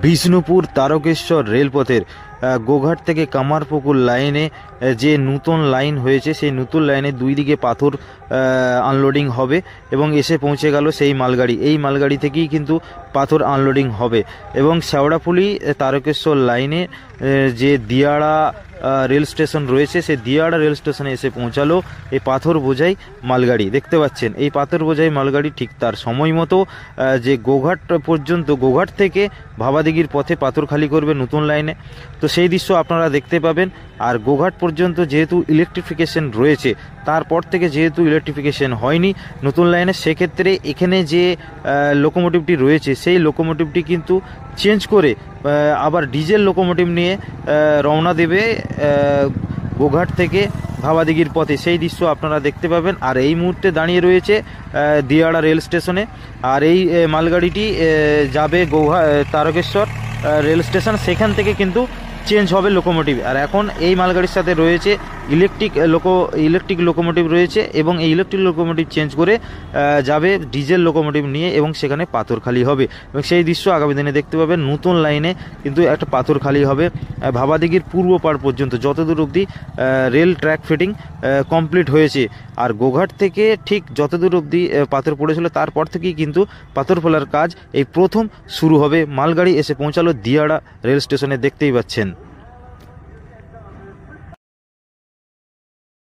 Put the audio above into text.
বিষ্ণুপুর তারকেশ্বর রেলপথের গোঘাট থেকে কামারপুকুর লাইনে যে নূতন লাইন হয়েছে, সেই নতুন লাইনে দুই দিকে পাথর আনলোডিং হবে এবং এসে পৌঁছে গেল সেই মালগাড়ি। এই মালগাড়ি থেকেই কিন্তু পাথর আনলোডিং হবে এবং শেওড়াফুলি তারকেশ্বর লাইনে যে দিয়াড়া রেল স্টেশন রয়েছে, সেই দিয়াড়া রেল স্টেশনে এসে পৌঁছালো এই পাথর বোঝাই মালগাড়ি। দেখতে পাচ্ছেন এই পাথর বোঝাই মালগাড়ি ঠিক তার সময় মতো যে গোঘাট পর্যন্ত, গোঘাট থেকে ভাবাদিঘির পথে পাথর খালি করবে নতুন লাইনে, তো সেই দৃশ্য আপনারা দেখতে পাবেন। আর গোঘাট পর্যন্ত যেহেতু ইলেকট্রিফিকেশন রয়েছে, তারপর থেকে যেহেতু ইলেকট্রিফিকেশন হয়নি নতুন লাইনে, সেক্ষেত্রে এখানে যে লোকোমোটিভটি রয়েছে সেই লোকোমোটিভটি কিন্তু চেঞ্জ করে আবার ডিজেল লোকোমোটিভ নিয়ে রওনা দেবে গোঘাট থেকে ভাবাদিঘির পথে। সেই দৃশ্য আপনারা দেখতে পাবেন। আর এই মুহূর্তে দাঁড়িয়ে রয়েছে দিয়াড়া রেল স্টেশনে, আর এই মালগাড়িটি যাবে তারকেশ্বর রেল স্টেশন, সেখান থেকে কিন্তু চেঞ্জ হবে লোকোমোটিভ। আর এখন এই মালগাড়ির সাথে রয়েছে ইলেকট্রিক লোকোমোটিভ রয়েছে এবং এই ইলেকট্রিক লোকোমোটিভ চেঞ্জ করে যাবে ডিজেল লোকোমোটিভ নিয়ে এবং সেখানে পাথর খালি হবে এবং সেই দৃশ্য আগামী দিনে দেখতে পাবেন। নতুন লাইনে কিন্তু একটা পাথর খালি হবে ভাবাদিঘির পূর্ব পাড় পর্যন্ত, যতদূর অবধি রেল ট্র্যাক ফিটিং কমপ্লিট হয়েছে। আর গোঘাট থেকে ঠিক যতদূর অবধি পাথর পড়েছিল তারপর থেকেই কিন্তু পাথর ফেলার কাজ এই প্রথম শুরু হবে। মালগাড়ি এসে পৌঁছালো দিয়াড়া রেল স্টেশনে, দেখতেই পাচ্ছেন।